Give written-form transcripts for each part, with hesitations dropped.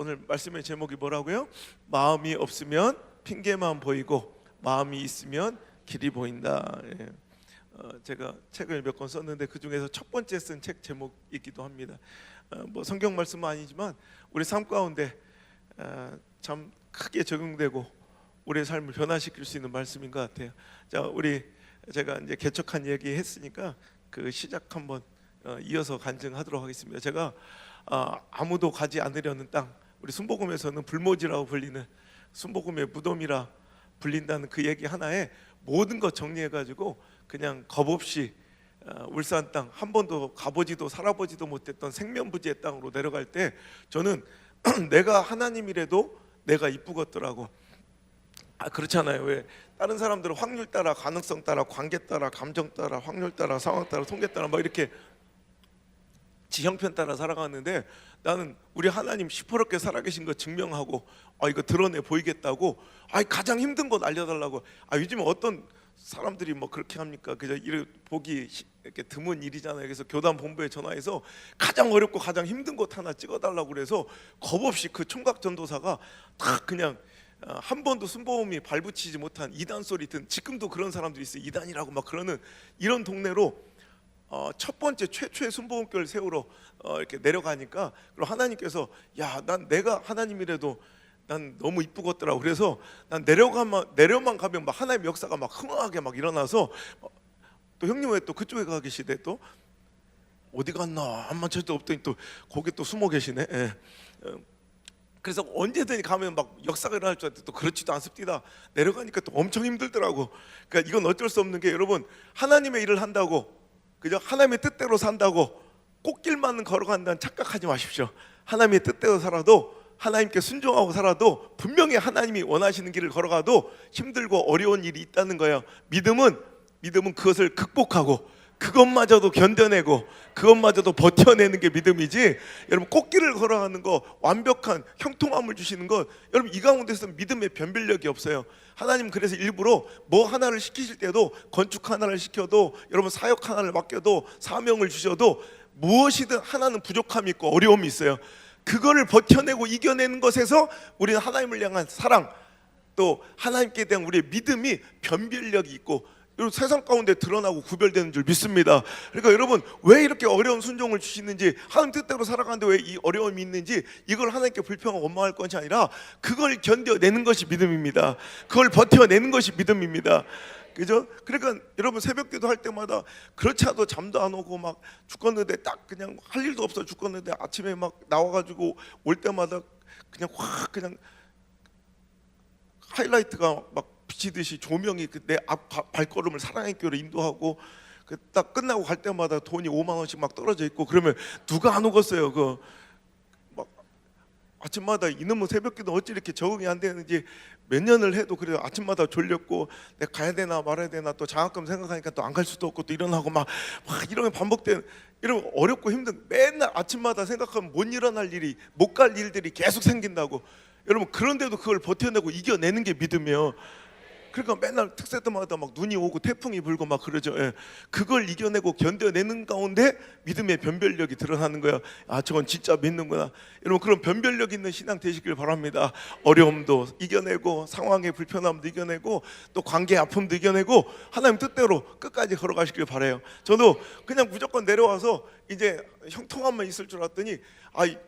오늘 말씀의 제목이 뭐라고요? 마음이 없으면 핑계만 보이고 마음이 있으면 길이 보인다. 예. 제가 책을 몇 권 썼는데 그 중에서 첫 번째 쓴 책 제목이기도 합니다. 뭐 성경 말씀은 아니지만 우리 삶 가운데 참 크게 적용되고 우리의 삶을 변화시킬 수 있는 말씀인 것 같아요. 자, 제가 이제 개척한 얘기 했으니까 그 시작 한번 이어서 간증하도록 하겠습니다. 제가 아무도 가지 않으려는 땅, 우리 순복음에서는 불모지라고 불리는 순복음의 무덤이라 불린다는 그 얘기 하나에 모든 것 정리해가지고 그냥 겁없이 울산 땅, 한 번도 가보지도 살아보지도 못했던 생면부지의 땅으로 내려갈 때 저는 내가 하나님이라도 내가 이쁘겠더라고. 그렇잖아요. 왜 다른 사람들은 확률 따라, 가능성 따라, 관계 따라, 감정 따라, 확률 따라, 상황 따라, 통계 따라 막 이렇게 지 형편 따라 살아가는데 나는 우리 하나님 시퍼렇게 살아계신 거 증명하고 이거 드러내 보이겠다고 가장 힘든 거 알려달라고. 요즘에 어떤 사람들이 뭐 그렇게 합니까? 그저 이렇게 보기 이렇게 드문 일이잖아요. 그래서 교단 본부에 전화해서 가장 어렵고 가장 힘든 것 하나 찍어달라고 그래서 겁없이 그 총각 전도사가 다 그냥 한 번도 순복음이 발붙이지 못한 이단 소리 든, 지금도 그런 사람들이 있어요. 이단이라고 막 그러는 이런 동네로 첫 번째 최초의 순복음교회를 세우러 이렇게 내려가니까 그리고 하나님께서 난 내가 하나님이라도 난 너무 이쁘겠더라고. 그래서 난 내려만 가면 막 하나님의 역사가 막 흥황하게 막 일어나서 또 형님 왜 또 그쪽에 가 계시대? 또 어디 갔나 한만 찾도 없더니 또 거기 또 숨어 계시네. 예. 그래서 언제든지 가면 막 역사가 일어날 줄 알았더니 또 그렇지도 않습니다. 내려가니까 또 엄청 힘들더라고. 그러니까 이건 어쩔 수 없는 게, 여러분 하나님의 일을 한다고 그죠? 하나님의 뜻대로 산다고 꽃길만 걸어간다는 착각하지 마십시오. 하나님의 뜻대로 살아도, 하나님께 순종하고 살아도 분명히 하나님이 원하시는 길을 걸어가도 힘들고 어려운 일이 있다는 거예요. 믿음은 그것을 극복하고 그것마저도 견뎌내고 그것마저도 버텨내는 게 믿음이지, 여러분 꽃길을 걸어가는 거, 완벽한 형통함을 주시는 것, 여러분 이 가운데서 믿음의 변별력이 없어요. 하나님 그래서 일부러 뭐 하나를 시키실 때도, 건축 하나를 시켜도, 여러분 사역 하나를 맡겨도, 사명을 주셔도 무엇이든 하나는 부족함이 있고 어려움이 있어요. 그거를 버텨내고 이겨내는 것에서 우리는 하나님을 향한 사랑, 또 하나님께 대한 우리의 믿음이 변별력이 있고 여러분 세상 가운데 드러나고 구별되는 줄 믿습니다. 그러니까 여러분 왜 이렇게 어려운 순종을 주시는지, 하나님 뜻대로 살아가는데 왜 이 어려움이 있는지, 이걸 하나님께 불평하고 원망할 것이 아니라 그걸 견뎌내는 것이 믿음입니다. 그걸 버텨내는 것이 믿음입니다. 그죠? 그러니까 여러분 새벽기도 할 때마다 그렇지 않아도 잠도 안 오고 막 죽겠는데, 딱 그냥 할 일도 없어 죽겠는데 아침에 막 나와가지고 올 때마다 그냥 확 그냥 하이라이트가 막 비치듯이 조명이 내 앞 발걸음을 사랑의 교회로 인도하고, 딱 끝나고 갈 때마다 돈이 5만 원씩 막 떨어져 있고, 그러면 누가 안 오겠어요? 막 아침마다 이놈의 새벽기도 어찌 이렇게 적응이 안 되는지 몇 년을 해도 그래요. 아침마다 졸렸고 내가 가야 되나 말아야 되나, 또 장학금 생각하니까 또 안 갈 수도 없고 또 일어나고 막 이런 반복되는, 이런 어렵고 힘든, 맨날 아침마다 생각하면 못 일어날 일이, 못 갈 일들이 계속 생긴다고. 여러분 그런데도 그걸 버텨내고 이겨내는 게 믿음이에요. 그러니까 맨날 특세 때마다 막 눈이 오고 태풍이 불고 막 그러죠. 예. 그걸 이겨내고 견뎌내는 가운데 믿음의 변별력이 드러나는 거야. 저건 진짜 믿는구나. 여러분 그런 변별력 있는 신앙 되시길 바랍니다. 어려움도 이겨내고, 상황의 불편함도 이겨내고, 또 관계의 아픔도 이겨내고, 하나님 뜻대로 끝까지 걸어가시길 바라요. 저도 그냥 무조건 내려와서 이제 형통함만 있을 줄 알았더니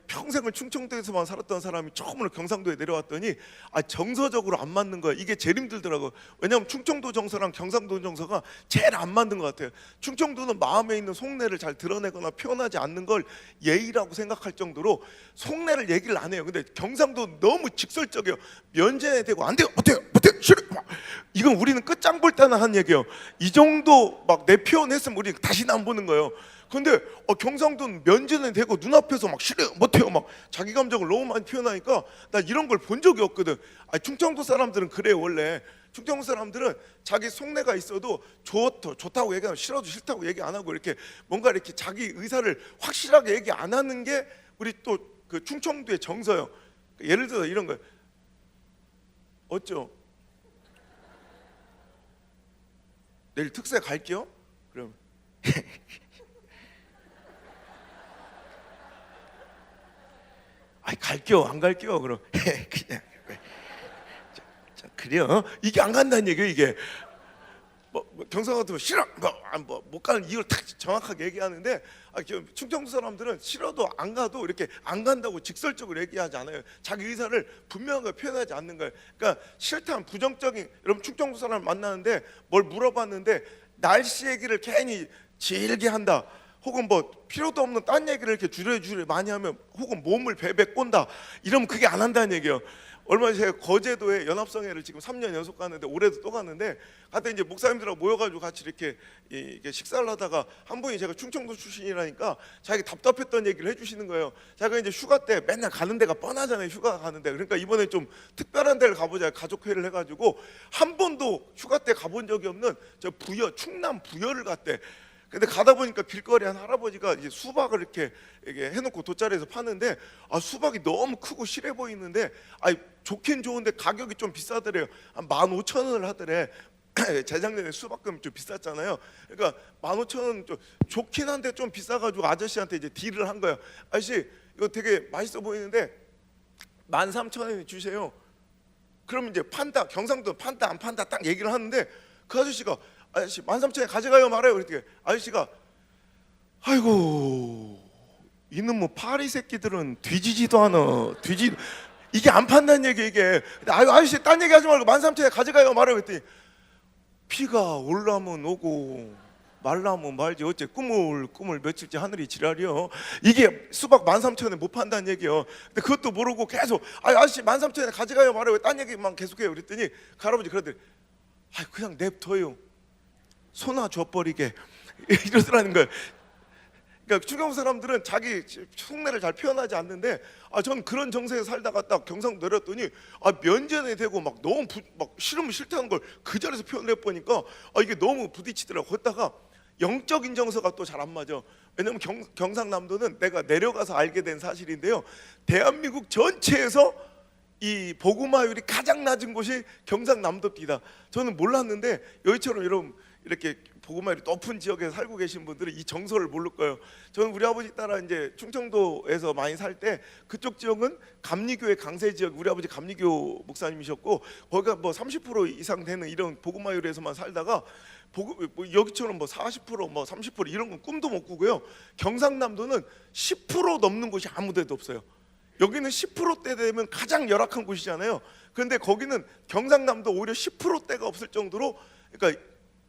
평생을 충청도에서만 살았던 사람이 처음으로 경상도에 내려왔더니 정서적으로 안 맞는 거야. 이게 제일 힘들더라고. 왜냐하면 충청도 정서랑 경상도 정서가 제일 안 맞는 것 같아요. 충청도는 마음에 있는 속내를 잘 드러내거나 표현하지 않는 걸 예의라고 생각할 정도로 속내를 얘기를 안 해요. 근데 경상도 너무 직설적이에요. 면제되고 안 돼요, 못해요, 싫어. 이건 우리는 끝장 볼 때나 한 얘기예요. 이 정도 막 내 표현했으면 우리 다시는 안 보는 거예요. 근데 경상도는 면제는 되고 눈앞에서 막 싫어요, 못해요, 막 자기 감정을 너무 많이 표현하니까 나 이런 걸 본 적이 없거든. 충청도 사람들은 그래요. 원래 충청도 사람들은 자기 속내가 있어도 좋다고 얘기하고 싫어도 싫다고 얘기 안 하고, 이렇게 뭔가 이렇게 자기 의사를 확실하게 얘기 안 하는 게 우리 또 그 충청도의 정서예요. 예를 들어 이런 거예요. 어쩌? 내일 특세 갈게요? 그럼 갈게요 안 갈게요 그럼 그냥 자, 그래요. 이게 안 간다는 얘기예요. 이게 경상 같으면 싫어 못 가는 이유를 딱 정확하게 얘기하는데 충청도 사람들은 싫어도 안 가도 이렇게 안 간다고 직설적으로 얘기하지 않아요. 자기 의사를 분명하게 표현하지 않는 거예요. 그러니까 싫다는 부정적인, 여러분 충청도 사람을 만나는데 뭘 물어봤는데 날씨 얘기를 괜히 길게 한다, 혹은 뭐 필요도 없는 딴 얘기를 이렇게 주례주례 많이 하면, 혹은 몸을 베베 꼰다, 이러면 그게 안 한다는 얘기예요. 얼마 전에 제가 거제도에 연합성회를 지금 3년 연속 갔는데, 올해도 또 갔는데, 갔더니 이제 목사님들하고 모여가지고 같이 이렇게 식사를 하다가 한 분이, 제가 충청도 출신이라니까 자기 답답했던 얘기를 해주시는 거예요. 자기가 이제 휴가 때 맨날 가는 데가 뻔하잖아요. 휴가 가는데. 그러니까 이번에 좀 특별한 데를 가보자, 가족회를 해가지고 한 번도 휴가 때 가본 적이 없는 저 부여, 충남 부여를 갔대. 근데 가다 보니까 길거리 한 할아버지가 이제 수박을 이렇게 해놓고 돗자리에서 파는데, 수박이 너무 크고 실해 보이는데, 좋긴 좋은데 가격이 좀 비싸더래요. 한 15,000원을 하더래. 재작년에 수박금 좀 비쌌잖아요. 그러니까 15,000원 좀 좋긴 한데 좀 비싸가지고 아저씨한테 이제 딜을 한 거예요. 아저씨 이거 되게 맛있어 보이는데 13,000원에 주세요. 그러면 이제 판다, 경상도 판다 안 판다 딱 얘기를 하는데, 그 아저씨가 아저씨 13,000원에 가져가요 말아요. 그랬더니 아저씨가 아이고 이놈의 파리 새끼들은 뒤지지도 않아. 이게 안 판다는 얘기 이게. 아저씨 딴 얘기 하지 말고 13,000원에 가져가요 말아요. 그랬더니 비가 올라면 오고 말라면 말지 어째 꾸물 며칠째 하늘이 지랄이요. 이게 수박 13,000원에 못 판다는 얘기요. 근데 그것도 모르고 계속 아저씨 13,000원에 가져가요 말아요. 딴 얘기만 계속해요. 그랬더니 그 할아버지 그러더니 그냥 냅둬요. 소나 줘버리게 이러더라는 거예요. 그러니까 충청도 사람들은 자기 속내를 잘 표현하지 않는데, 전 그런 정세에 살다가 딱 경상도 내렸더니 면전에 대고 막 너무 막 싫으면 싫다는 걸 그 자리에서 표현해 보니까 이게 너무 부딪히더라고. 거기다가 영적인 정서가 또 잘 안 맞아. 왜냐면 경상남도는 내가 내려가서 알게 된 사실인데요, 대한민국 전체에서 이 복음화율이 가장 낮은 곳이 경상남도입니다. 저는 몰랐는데 여기처럼 여러분 이렇게 복음화율이 높은 지역에 살고 계신 분들은 이 정서를 모를 거예요. 저는 우리 아버지 따라 이제 충청도에서 많이 살 때, 그쪽 지역은 감리교회 강세 지역, 우리 아버지 감리교 목사님이셨고, 거기가 뭐 30% 이상 되는 이런 복음화율에서만 살다가 여기처럼 뭐 40% 뭐 30% 이런 건 꿈도 못 꾸고요. 경상남도는 10% 넘는 곳이 아무데도 없어요. 여기는 10%대 되면 가장 열악한 곳이잖아요. 그런데 거기는 경상남도 오히려 10%대가 없을 정도로, 그러니까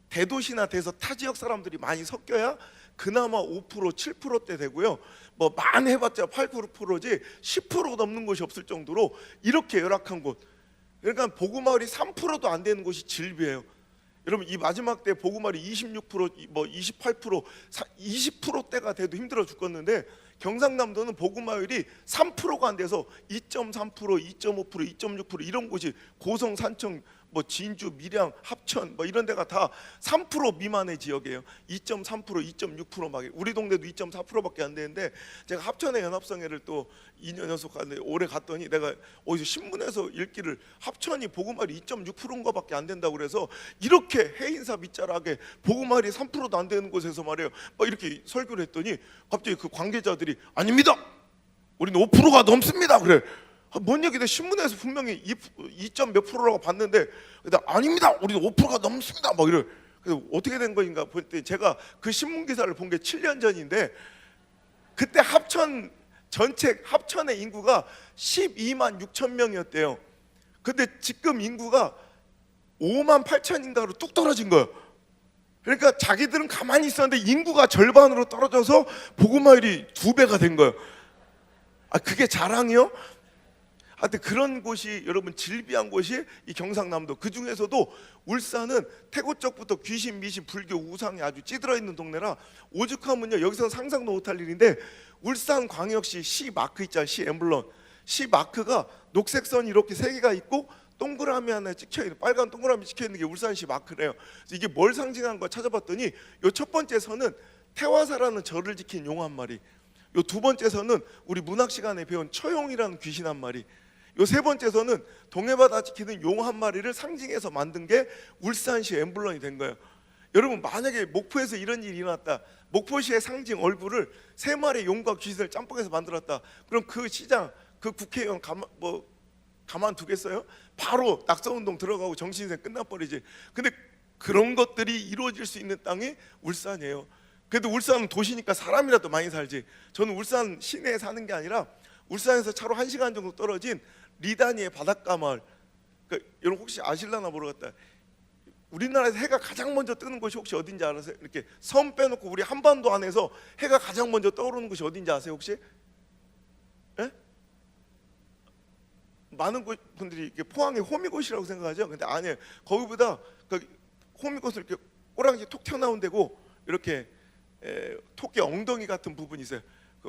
대도시나 돼서 타 지역 사람들이 많이 섞여야 그나마 5% 7%대 되고요. 뭐 많이 해봤자 8, 9%지 10% 넘는 곳이 없을 정도로 이렇게 열악한 곳. 그러니까 복음화율이 3%도 안 되는 곳이 질비해요. 여러분 이 마지막 때 복음화율이 26%, 뭐 28%, 20%대가 돼도 힘들어 죽겠는데, 경상남도는 복음화율이 3%가 안 돼서 2.3%, 2.5%, 2.6% 이런 곳이, 고성, 산청, 뭐 진주, 밀양, 합천 뭐 이런 데가 다 3% 미만의 지역이에요. 2.3%, 2.6% 막. 우리 동네도 2.4%밖에 안 되는데, 제가 합천의 연합성회를 또 2년 연속 갔는데, 올해 갔더니 내가 어디서 신문에서 읽기를 합천이 복음화율이 2.6%인 거밖에 안 된다고 그래서, 이렇게 해인사 밑자락에 복음화율이 3%도 안 되는 곳에서 말이에요 막 이렇게 설교를 했더니, 갑자기 그 관계자들이 아닙니다, 우리는 5%가 넘습니다. 그래. 뭔 얘기인데 신문에서 분명히 2점 몇 프로라고 봤는데, 아닙니다, 우리는 5%가 넘습니다 막 이래. 그래서 어떻게 된 거인가 볼 때, 제가 그 신문 기사를 본 게 7년 전인데, 그때 합천 전체 합천의 인구가 12만 6천 명이었대요. 근데 지금 인구가 5만 8천인가로 뚝 떨어진 거예요. 그러니까 자기들은 가만히 있었는데 인구가 절반으로 떨어져서 복음화율이 2배가 된 거예요. 그게 자랑이요? 하여튼 그런 곳이, 여러분 질비한 곳이 이 경상남도. 그 중에서도 울산은 태고 쪽부터 귀신, 미신, 불교, 우상이 아주 찌들어 있는 동네라, 오죽하면요, 여기서는 상상도 못할 일인데, 울산광역시 시 마크 있잖아요. 시 엠블럼. 시 마크가 녹색 선이 이렇게 3개가 있고 동그라미 하나 찍혀 있는, 빨간 동그라미 찍혀 있는 게 울산시 마크래요. 그래서 이게 뭘 상징하는 거 찾아봤더니, 요 첫 번째 선은 태화사라는 절을 지킨 용 한 마리, 요 두 번째 선은 우리 문학 시간에 배운 처용이라는 귀신 한 마리, 요 세 번째서는 동해바다 지키는 용 한 마리를 상징해서 만든 게 울산시 엠블럼이 된 거예요. 여러분 만약에 목포에서 이런 일이 일어났다, 목포시의 상징 얼굴을 3마리 용과 귀신을 짬뽕해서 만들었다, 그럼 그 시장, 그 국회의원 가만두겠어요? 바로 낙선운동 들어가고 정신생 끝나버리지. 근데 그런 것들이 이루어질 수 있는 땅이 울산이에요. 그래도 울산은 도시니까 사람이라도 많이 살지. 저는 울산 시내에 사는 게 아니라 울산에서 차로 1시간 정도 떨어진 리단위의 바닷가 마을. 그러니까 여러분 혹시 아실라나 모르겠다. 우리나라에서 해가 가장 먼저 뜨는 곳이 혹시 어딘지 아세요? 이렇게 섬 빼놓고 우리 한반도 안에서 해가 가장 먼저 떠오르는 곳이 어딘지 아세요 혹시? 예? 많은 분들이 이렇게 포항의 호미곶이라고 생각하죠. 근데 아니에요. 거기보다 그 호미곶을 이렇게 꼬랑지 톡 튀어나온 데고 이렇게 토끼 엉덩이 같은 부분이 있어요.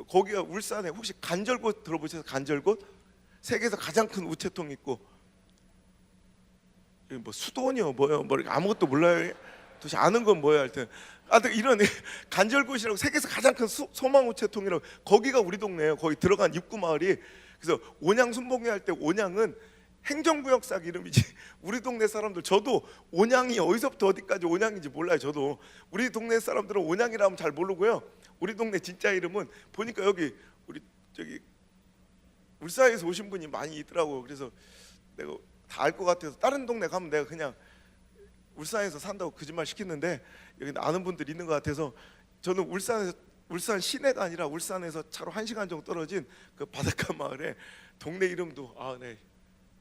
거기가 울산에 혹시 간절곶 들어보셨어요? 간절곶? 세계에서 가장 큰 우체통 있고 뭐 수도원이요 뭐요 뭐 아무것도 몰라요. 도대체 아는 건 뭐예요? 하여튼 이런 간절곶이라고 세계에서 가장 큰 소망 우체통이라고 거기가 우리 동네예요. 거기 들어간 입구 마을이. 그래서 온양 순복리 할 때 온양은 행정구역상 이름이지 우리 동네 사람들 저도 온양이 어디서부터 어디까지 온양인지 몰라요. 저도 우리 동네 사람들은 온양이라면 잘 모르고요. 우리 동네 진짜 이름은 보니까 여기 우리 저기 울산에서 오신 분이 많이 있더라고. 그래서 내가 다 알 것 같아서 다른 동네 가면 내가 그냥 울산에서 산다고 거짓말 시켰는데 여기 아는 분들 있는 것 같아서 저는 울산 시내가 아니라 울산에서 차로 1시간 정도 떨어진 그 바닷가 마을에 동네 이름도 네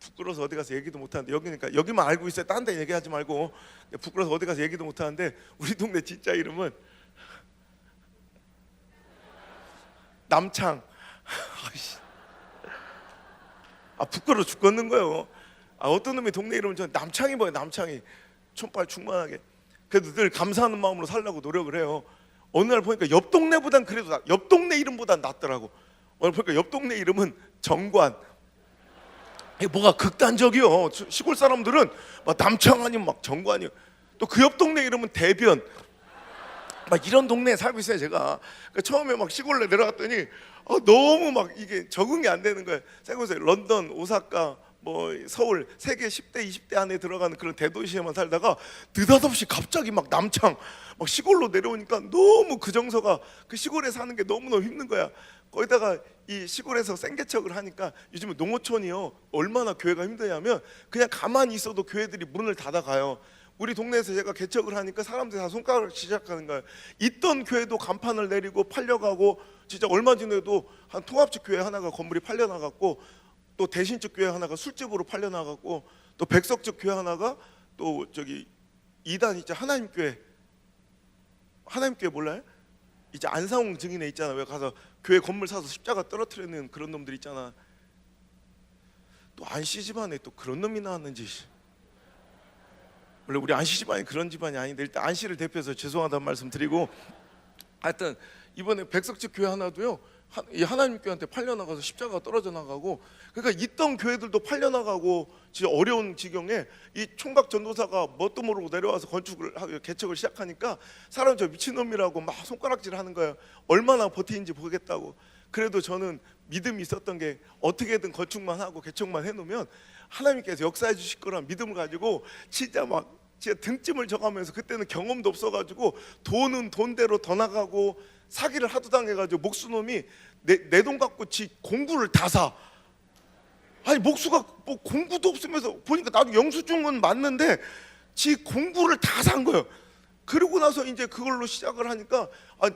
부끄러워서 어디 가서 얘기도 못하는데 여기니까 여기만 알고 있어요. 딴 데 얘기하지 말고. 부끄러워서 어디 가서 얘기도 못하는데 우리 동네 진짜 이름은 남창. 부끄러워 죽겠는 거예요. 어떤 놈이 동네 이름은 저 남창이 뭐예요? 남창이 촌발 충만하게. 그래도 늘 감사하는 마음으로 살려고 노력을 해요. 어느 날 보니까 옆 동네보단 그래도 옆 동네 이름보단 낫더라고. 오늘 보니까 옆 동네 이름은 정관. 이게 뭐가 극단적이요. 시골 사람들은 막 남창 아니면 막 정관이요. 또 그 옆 동네 이름은 대변. 막 이런 동네에 살고 있어요 제가. 그러니까 처음에 막 시골에 내려갔더니 너무 막 이게 적응이 안 되는 거예요. 생각해보세요. 런던, 오사카, 뭐 서울 세계 10대, 20대 안에 들어가는 그런 대도시에만 살다가 느닷없이 갑자기 막 남창, 막 시골로 내려오니까 너무 그 정서가 그 시골에 사는 게 너무너무 힘든 거야. 거기다가 이 시골에서 생개척을 하니까 요즘은 농어촌이요 얼마나 교회가 힘드냐면 그냥 가만히 있어도 교회들이 문을 닫아가요. 우리 동네에서 제가 개척을 하니까 사람들이 다 손가락을 시작하는 거예요. 있던 교회도 간판을 내리고 팔려가고 진짜 얼마 전에도 한 통합적 교회 하나가 건물이 팔려나갔고 또 대신적 교회 하나가 술집으로 팔려나갔고 또 백석적 교회 하나가 또 저기 이단 이제 하나님교회 몰라요? 이제 안상홍 증인에 있잖아. 왜 가서 교회 건물 사서 십자가 떨어뜨리는 그런 놈들 있잖아. 또 안씨 집안에 또 그런 놈이 나왔는지. 원래 우리 안씨 집안이 그런 집안이 아닌데 일단 안씨를 대표해서 죄송하다는 말씀 드리고 하여튼 이번에 백석집 교회 하나도요 이 하나님 교회한테 팔려나가서 십자가가 떨어져 나가고 그러니까 있던 교회들도 팔려나가고 진짜 어려운 지경에 이 총각 전도사가 뭣도 모르고 내려와서 개척을 시작하니까 사람 저 미친놈이라고 막 손가락질 하는 거예요. 얼마나 버티는지 보겠다고. 그래도 저는 믿음이 있었던 게 어떻게든 건축만 하고 개척만 해놓으면 하나님께서 역사해 주실 거란 믿음을 가지고 진짜 등짐을 져가면서 그때는 경험도 없어가지고 돈은 돈대로 더 나가고 사기를 하도 당해가지고 목수놈이 내 돈 갖고 지 공구를 다 사. 아니 목수가 뭐 공구도 없으면서 보니까 나도 영수증은 맞는데 지 공구를 다 산 거예요. 그러고 나서 이제 그걸로 시작을 하니까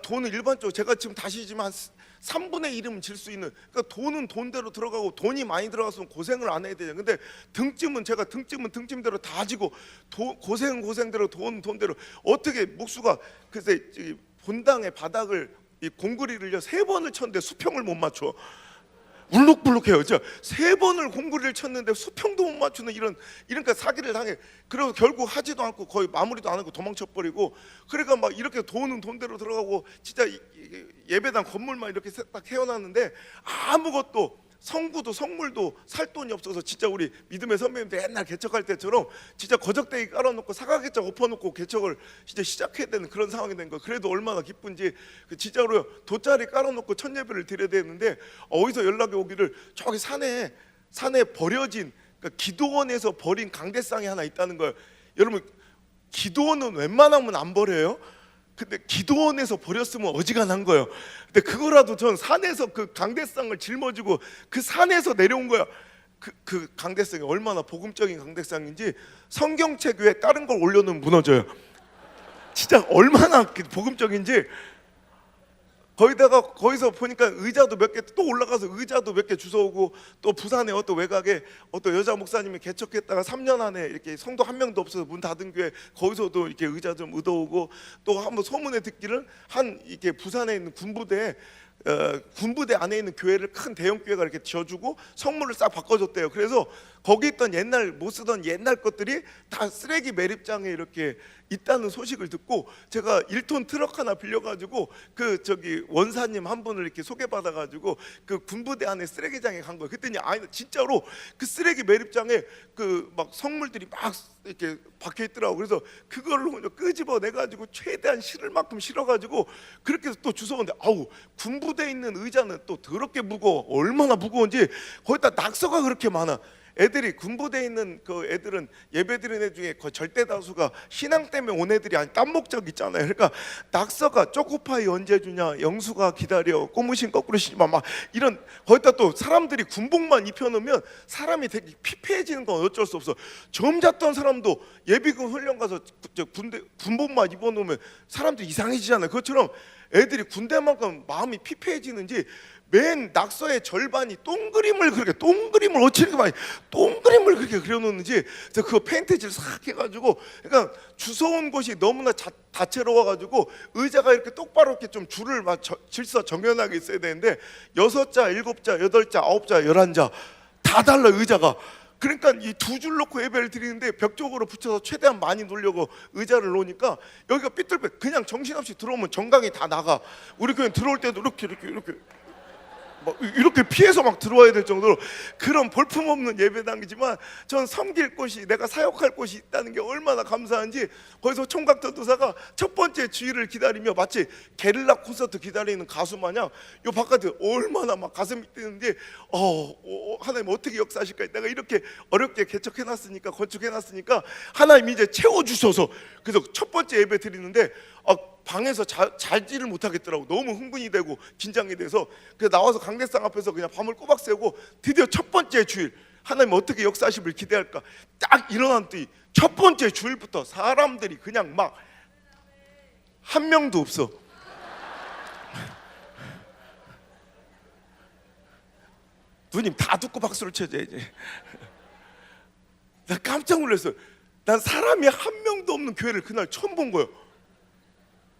돈은 일반적으로 제가 지금 다시지만 한 3분의 1이면 질 수 있는 그러니까 돈은 돈대로 들어가고 돈이 많이 들어갔으면 고생을 안 해야 되잖아요. 근데 등짐은 제가 등짐대로 다 지고 고생은 고생대로 돈대로 어떻게 목수가 글쎄 본당의 바닥을 이 공구리를요 3번을 쳤는데 수평을 못 맞춰. 울룩불룩해요. 진짜 3번을 공구리를 쳤는데 수평도 못 맞추는 이러니까 사기를 당해. 그래서 결국 하지도 않고 거의 마무리도 안 하고 도망쳐 버리고. 그러니까 막 이렇게 돈은 돈대로 들어가고 진짜 예배당 건물만 이렇게 딱 해어놨는데 아무것도 성구도 성물도 살 돈이 없어서 진짜 우리 믿음의 선배님들 옛날 개척할 때처럼 진짜 거적대기 깔아놓고 사각개척 엎어놓고 개척을 진짜 시작해야 되는 그런 상황이 된 거예요. 그래도 얼마나 기쁜지. 진짜로 돗자리 깔아놓고 첫 예배를 드려야 되는데 어디서 연락이 오기를 저기 산에 버려진 그러니까 기도원에서 버린 강대상이 하나 있다는 거예요. 여러분 기도원은 웬만하면 안 버려요. 근데 기도원에서 버렸으면 어지간한 거예요. 근데 그거라도 전 산에서 그 강대상을 짊어지고 그 산에서 내려온 거야. 그 강대상이 얼마나 복음적인 강대상인지 성경책 위에 다른 걸 올려놓으면 무너져요. 진짜 얼마나 복음적인지. 거기서 보니까 의자도 몇 개 또 올라가서 의자도 몇 개 주워오고, 또 부산에 어떤 외곽에 어떤 여자 목사님이 개척했다가 3년 안에 이렇게 성도 한 명도 없어서 문 닫은 교회 거기서도 이렇게 의자 좀 얻어오고, 또 한번 소문에 듣기를 한 이게 부산에 있는 군부대 안에 있는 교회를 큰 대형 교회가 이렇게 지어주고 성물을 싹 바꿔줬대요. 그래서 거기 있던 옛날 못 쓰던 옛날 것들이 다 쓰레기 매립장에 이렇게 있다는 소식을 듣고, 제가 1톤 트럭 하나 빌려가지고 그 저기 원사님 한 분을 이렇게 소개받아가지고 그 군부대 안에 쓰레기장에 간 거예요. 그랬더니 아니 진짜로 그 쓰레기 매립장에 그 막 성물들이 막 이렇게 박혀 있더라고. 그래서 그걸로 끄집어 내가지고 최대한 실을 만큼 실어가지고 그렇게 해서 또 주워온데, 아우 군부대에 있는 의자는 또 더럽게 무거워. 얼마나 무거운지. 거기다 낙서가 그렇게 많아. 애들이 군부대에 있는 그 애들은 예배드리는 애 중에 거의 절대 다수가 신앙 때문에 온 애들이 아니 딴 목적 있잖아요. 그러니까 낙서가 초코파이 언제 주냐, 영수가 기다려, 꼬무신 거꾸로 신지마, 막 이런. 거기다 또 사람들이 군복만 입혀놓으면 사람이 되게 피폐해지는 건 어쩔 수 없어. 점 잤던 사람도 예비군 훈련 가서 군복만 입어놓으면 사람들이 이상해지잖아요. 그것처럼 애들이 군대만큼 마음이 피폐해지는지 맨 낙서의 절반이 동그림을 어찌렇게 많이 동그림을 그렇게 그려놓는지. 그래서 그거 페인트질 싹 해가지고, 그러니까 주워온 곳이 너무나 다채로워가지고 의자가 이렇게 똑바로 이렇게 좀 줄을 질서 정연하게 있어야 되는데 6자, 7자, 8자, 9자, 11자 다 달라 의자가. 그러니까 이 두 줄 놓고 예배를 드리는데 벽 쪽으로 붙여서 최대한 많이 놓으려고 의자를 놓으니까 여기가 삐뚤빼, 그냥 정신없이 들어오면 정강이 다 나가. 우리 교회 들어올 때도 이렇게 피해서 막 들어와야 될 정도로 그런 볼품없는 예배당이지만 전 섬길 곳이, 내가 사역할 곳이 있다는 게 얼마나 감사한지. 거기서 총각 전도사가 첫 번째 주일을 기다리며 마치 게릴라 콘서트 기다리는 가수 마냥 요 바깥에 얼마나 막 가슴이 뛰는지, 하나님 어떻게 역사하실까. 내가 이렇게 어렵게 개척해놨으니까, 건축해놨으니까 하나님 이제 채워주셔서. 그래서 첫 번째 예배 드리는데 방에서 자지를 못하겠더라고. 너무 흥분이 되고 긴장이 돼서. 그래서 나와서 강대상 앞에서 그냥 밤을 꼬박 새고 드디어 첫 번째 주일 하나님 어떻게 역사하심을 기대할까 딱 일어난 뒤 첫 번째 주일부터 사람들이 그냥 막 한 명도 없어. 누님 다 듣고 박수를 쳐줘야지. 나 깜짝 놀랐어요. 난 사람이 한 명도 없는 교회를 그날 처음 본 거예요.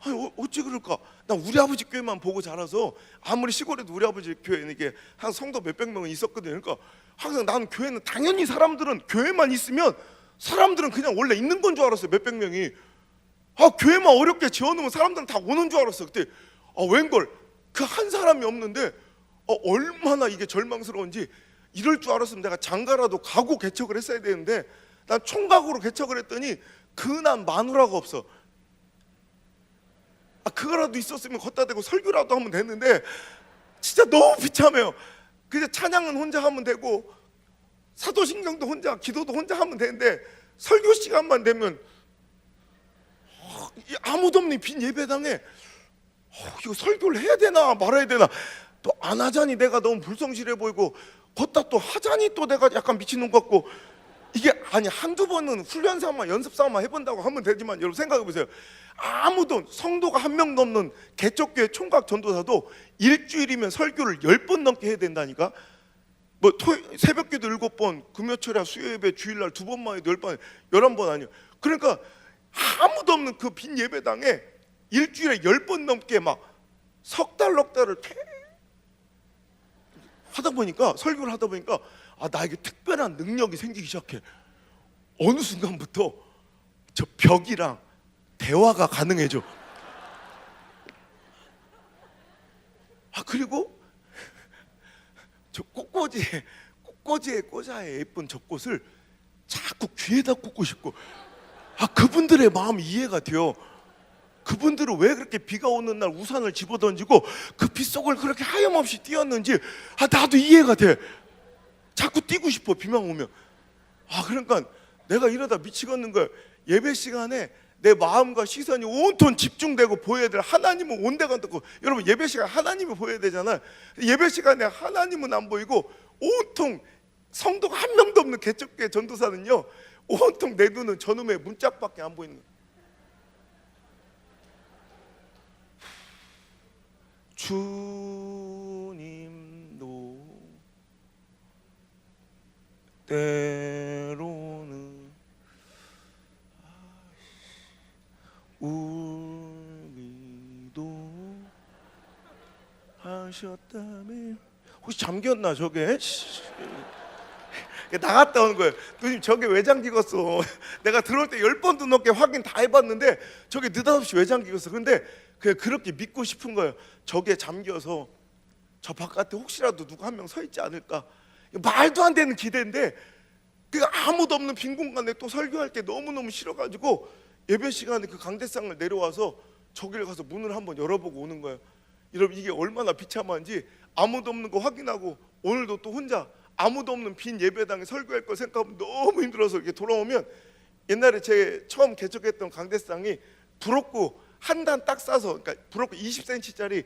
아니, 어찌 그럴까? 난 우리 아버지 교회만 보고 자라서, 아무리 시골에도 우리 아버지 교회는 이게 한 성도 몇백 명은 있었거든요. 그러니까 항상 나는 교회는 당연히 사람들은 교회만 있으면 사람들은 그냥 원래 있는 건 줄 알았어요. 몇백 명이. 교회만 어렵게 지어놓으면 사람들은 다 오는 줄 알았어. 그때 웬걸 그 한 사람이 없는데 얼마나 이게 절망스러운지. 이럴 줄 알았으면 내가 장가라도 가고 개척을 했어야 되는데 난 총각으로 개척을 했더니 근한 마누라가 없어. 그거라도 있었으면 걷다 대고 설교라도 하면 됐는데 진짜 너무 비참해요. 그냥 찬양은 혼자 하면 되고 사도신경도 혼자, 기도도 혼자 하면 되는데 설교 시간만 되면 아무도 없는 빈 예배당에 이거 설교를 해야 되나 말아야 되나. 또 안 하자니 내가 너무 불성실해 보이고, 걷다 또 하자니 또 내가 약간 미친놈 같고. 이게 아니 한두 번은 훈련 삼아 연습 삼아 해본다고 하면 되지만, 여러분 생각해 보세요. 아무도, 성도가 한 명도 없는 개척교회 총각 전도사도 일주일이면 설교를 10번 넘게 해야 된다니까. 뭐 새벽기도 7번, 금요철야 수요예배 주일날 2번만 해도 10번, 11번 아니에요. 그러니까 아무도 없는 그 빈 예배당에 일주일에 10번 넘게 막 석 달 넉 달을 하다 보니까, 설교를 하다 보니까 나에게 특별한 능력이 생기기 시작해. 어느 순간부터 저 벽이랑 대화가 가능해져. 그리고 저 꽃꽂이에 꽂아야 예쁜 저 꽃을 자꾸 귀에다 꽂고 싶고. 그분들의 마음이 이해가 돼요. 그분들은 왜 그렇게 비가 오는 날 우산을 집어던지고 그 빗속을 그렇게 하염없이 뛰었는지 나도 이해가 돼. 자꾸 뛰고 싶어 비만 오면. 그러니까 내가 이러다 미치겠는 거야. 예배 시간에 내 마음과 시선이 온통 집중되고 보여야 될 하나님은 온데간데 없고, 여러분 예배 시간 하나님을 보여야 되잖아요. 예배 시간에 하나님은 안 보이고 온통 성도가 한 명도 없는 개척교회 전도사는요, 온통 내 눈은 저놈의 문짝밖에 안 보이는 거예요. 주님도 때로는 울기도 하셨다며. 혹시 잠겼나 저게? 나갔다 오는 거예요. 누님 저게 왜 잠기겠어? 내가 들어올 때 10번도 넘게 확인 다 해봤는데 저게 느닷없이 왜 잠기겠어? 근데 그렇게 믿고 싶은 거예요. 저게 잠겨서 저 바깥에 혹시라도 누구 한 명 서 있지 않을까? 말도 안 되는 기대인데 그 아무도 없는 빈 공간에 또 설교할 게 너무너무 싫어가지고 예배 시간에 그 강대상을 내려와서 저기를 가서 문을 한번 열어보고 오는 거예요. 여러분 이게 얼마나 비참한지, 아무도 없는 거 확인하고 오늘도 또 혼자 아무도 없는 빈 예배당에 설교할 걸 생각하면 너무 힘들어서 이렇게 돌아오면, 옛날에 제 처음 개척했던 강대상이 부럽고 한 단 딱 싸서, 그러니까 부럽고 20cm짜리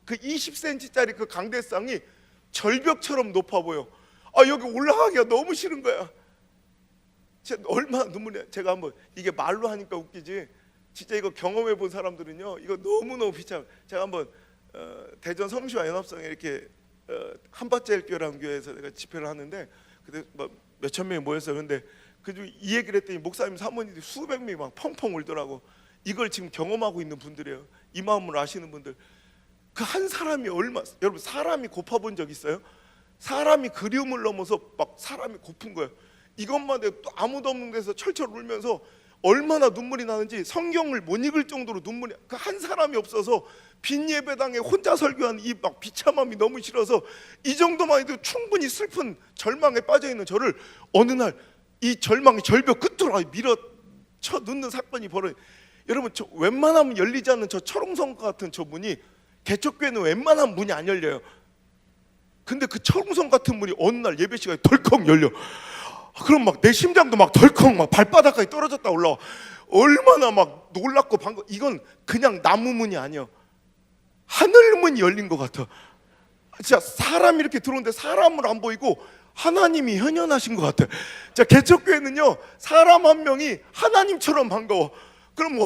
그 20cm짜리 그 강대상이 절벽처럼 높아 보여. 여기 올라가기가 너무 싫은 거야. 제가 얼마나 눈물이. 제가 한번, 이게 말로 하니까 웃기지 진짜 이거 경험해 본 사람들은요 이거 너무너무 비참. 제가 한번 대전 성시와 연합성에 이렇게 한밭제일교회라는 교회에서 내가 집회를 하는데 그때 뭐 몇천 명이 모였어요. 근데 그중 이 얘기를 했더니 목사님 사모님들이 수백 명이 막 펑펑 울더라고. 이걸 지금 경험하고 있는 분들이에요. 이 마음을 아시는 분들. 그 한 사람이 여러분 사람이 고파 본 적 있어요? 사람이 그리움을 넘어서 막 사람이 고픈 거예요. 이것만 해도 또 아무도 없는 데서 철철 울면서 얼마나 눈물이 나는지 성경을 못 읽을 정도로 눈물이. 그 한 사람이 없어서 빈 예배당에 혼자 설교하는 이 막 비참함이 너무 싫어서 이 정도만 해도 충분히 슬픈 절망에 빠져 있는 저를 어느 날 이 절망의 절벽 끝으로 밀어쳐 넣는 사건이 벌어요. 여러분 저 웬만하면 열리지 않는 저 철옹성 같은 저 문이, 개척교회는 웬만하면 문이 안 열려요. 근데 그 철옹성 같은 문이 어느 날 예배 시간에 덜컥 열려. 그럼 막 내 심장도 막 덜컥 막 발바닥까지 떨어졌다 올라와. 얼마나 막 놀랍고 반가워. 이건 그냥 나무 문이 아니야. 하늘 문이 열린 것 같아. 진짜 사람이 이렇게 들어오는데 사람을 안 보이고 하나님이 현현하신 것 같아. 자, 개척교회는요 사람 한 명이 하나님처럼 반가워. 그럼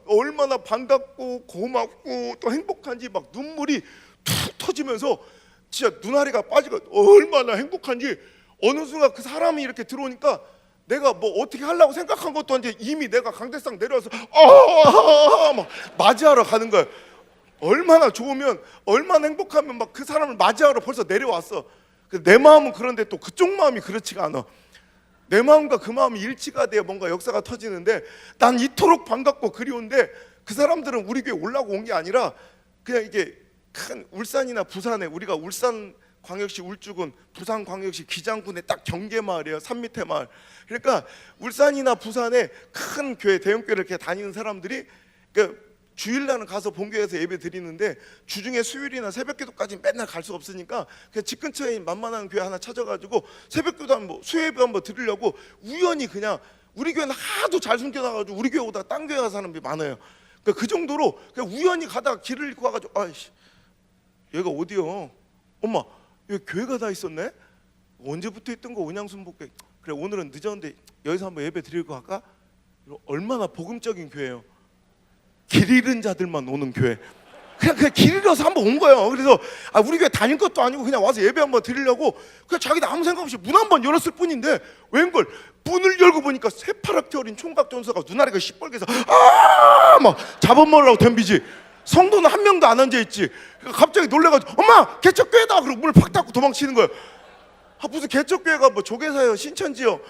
얼마나 반갑고 고맙고 또 행복한지 막 눈물이 툭 터지면서 진짜 눈아래가 빠지고 얼마나 행복한지. 어느 순간 그 사람이 이렇게 들어오니까 내가 뭐 어떻게 하려고 생각한 것도 아닌데 이미 내가 강대상 내려와서 막 맞이하러 가는 거야. 얼마나 좋으면, 얼마나 행복하면 막 그 사람을 맞이하러 벌써 내려왔어. 내 마음은 그런데 또 그쪽 마음이 그렇지가 않아. 내 마음과 그 마음이 일치가 돼야 뭔가 역사가 터지는데 난 이토록 반갑고 그리운데 그 사람들은 우리 교회 올라고 온 게 아니라 그냥 이게 큰 울산이나 부산에, 우리가 울산 광역시 울주군, 부산 광역시 기장군의 딱 경계 마을이에요. 산 밑에 마을. 그러니까 울산이나 부산에 큰 교회, 대형 교회를 이렇게 다니는 사람들이 주일날은 가서 본교회에서 예배 드리는데 주중에 수요일이나 새벽기도까지 맨날 갈 수가 없으니까 그냥 집 근처에 만만한 교회 하나 찾아가지고 새벽기도 한번, 수요예배 한번 드리려고 우연히 그냥, 우리 교회는 하도 잘 숨겨놔가지고 우리 교회보다 딴 교회 가는 사람들이 많아요. 그러니까 그 정도로 그냥 우연히 가다가 길을 잃고 와가지고 아이씨 여기가 어디요? 엄마 여기 교회가 다 있었네? 언제부터 있던 거 은양순복교회. 그래 오늘은 늦었는데 여기서 한번 예배 드리고 갈까? 얼마나 복음적인 교회예요. 길 잃은 자들만 오는 교회. 그냥 길 잃어서 한번 온 거예요. 그래서 우리 교회 다닐 것도 아니고 그냥 와서 예배 한번 드리려고 그냥 자기도 아무 생각 없이 문 한번 열었을 뿐인데 웬걸 문을 열고 보니까 새파랗게 어린 총각 전사가 눈아래가 시뻘개서 막 잡아먹으려고 덤비지. 성도는 한 명도 안 앉아있지. 갑자기 놀래가지고 엄마 개척교회다! 그러고 문을 팍 닫고 도망치는 거예요. 무슨 개척교회가 뭐 조계사예요, 신천지요.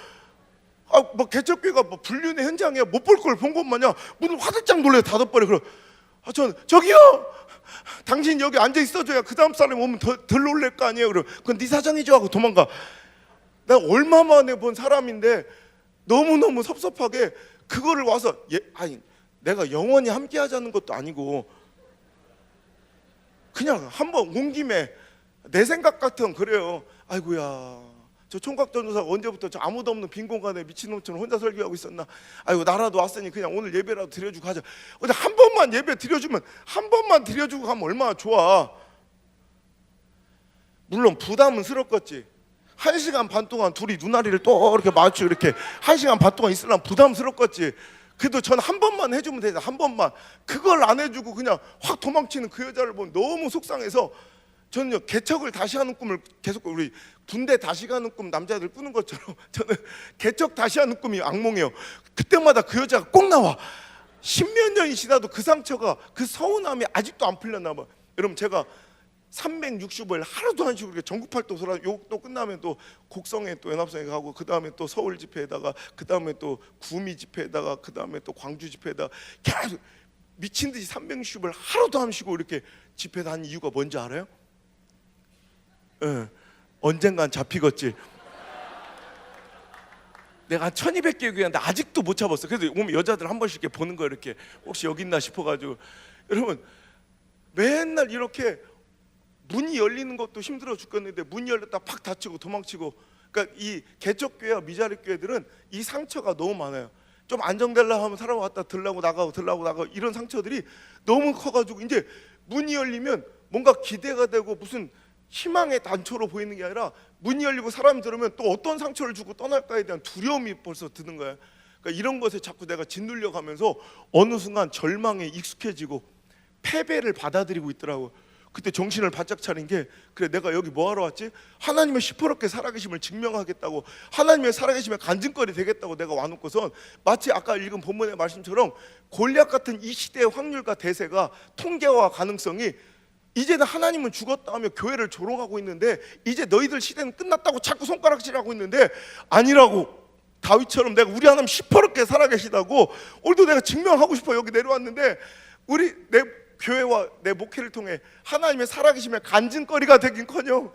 뭐 개척교회가 뭐 불륜의 현장이야. 못 볼 걸 본 것 마냥 문을 화들짝 놀래 닫아버려. 그럼 전 저기요, 당신 여기 앉아 있어줘야 그 다음 사람이 오면 덜 놀랄 거 아니에요. 그럼 그건 네 사정이죠 하고 도망가. 내가 얼마 만에 본 사람인데 너무너무 섭섭하게 그거를 와서 내가 영원히 함께 하자는 것도 아니고 그냥 한번 온 김에 내 생각 같으면 그래요. 아이고야 저 총각 전도사가 언제부터 저 아무도 없는 빈 공간에 미친놈처럼 혼자 설교하고 있었나? 아이고 나라도 왔으니 그냥 오늘 예배라도 드려주고 가자. 근데 한 번만 예배 드려주면, 한 번만 드려주고 가면 얼마나 좋아. 물론 부담은 스럽겠지. 1시간 반 동안 둘이 눈알이를 또 이렇게 마주치고 이렇게 1시간 반 동안 있으려면 부담스럽겠지. 그래도 전 한 번만 해주면 되잖아. 한 번만. 그걸 안 해주고 그냥 확 도망치는 그 여자를 보면 너무 속상해서 저는요, 개척을 다시 하는 꿈을 계속, 우리 군대 다시 가는 꿈 남자들 꾸는 것처럼 저는 개척 다시 하는 꿈이 악몽이에요. 그때마다 그 여자가 꼭 나와. 10몇 년이 지나도 그 상처가, 그 서운함이 아직도 안 풀렸나 봐. 여러분, 제가 365일 하루도 안 쉬고 전국 활동 돌아, 요또 끝나면 또 곡성에 또 연합성에 가고, 그 다음에 또 서울 집회에다가, 그 다음에 또 구미 집회에다가, 그 다음에 또 광주 집회에다가 계속 미친 듯이 365일 하루도 안 쉬고 이렇게 집회 다닌 이유가 뭔지 알아요? 언젠간 잡히겠지. 내가 한 1200개 교회인데 아직도 못 잡았어. 그래서 오면 여자들 한 번씩 이렇게 보는 거, 이렇게 혹시 여기 있나 싶어가지고. 여러분, 맨날 이렇게 문이 열리는 것도 힘들어 죽겠는데 문이 열렸다 팍 닫히고 도망치고. 그러니까 이 개척교회와 미자립 교회들은 이 상처가 너무 많아요. 좀 안정되려고 하면 사람 왔다 들라고 나가고 이런 상처들이 너무 커가지고, 이제 문이 열리면 뭔가 기대가 되고 무슨 희망의 단초로 보이는 게 아니라, 문이 열리고 사람이 들으면 또 어떤 상처를 주고 떠날까에 대한 두려움이 벌써 드는 거야. 그러니까 이런 것에 자꾸 내가 짓눌려 가면서 어느 순간 절망에 익숙해지고 패배를 받아들이고 있더라고. 그때 정신을 바짝 차린 게, 그래 내가 여기 뭐하러 왔지? 하나님의 시퍼렇게 살아계심을 증명하겠다고, 하나님의 살아계심의 간증거리 되겠다고 내가 와놓고선, 마치 아까 읽은 본문의 말씀처럼 골리앗 같은 이 시대의 확률과 대세가, 통계와 가능성이, 이제는 하나님은 죽었다 하며 교회를 조롱하고 있는데, 이제 너희들 시대는 끝났다고 자꾸 손가락질하고 있는데, 아니라고. 다윗처럼 내가 우리 하나님 시퍼렇게 살아계시다고 오늘도 내가 증명하고 싶어 여기 내려왔는데, 우리 내 교회와 내 목회를 통해 하나님의 살아계심의 간증거리가 되긴커녕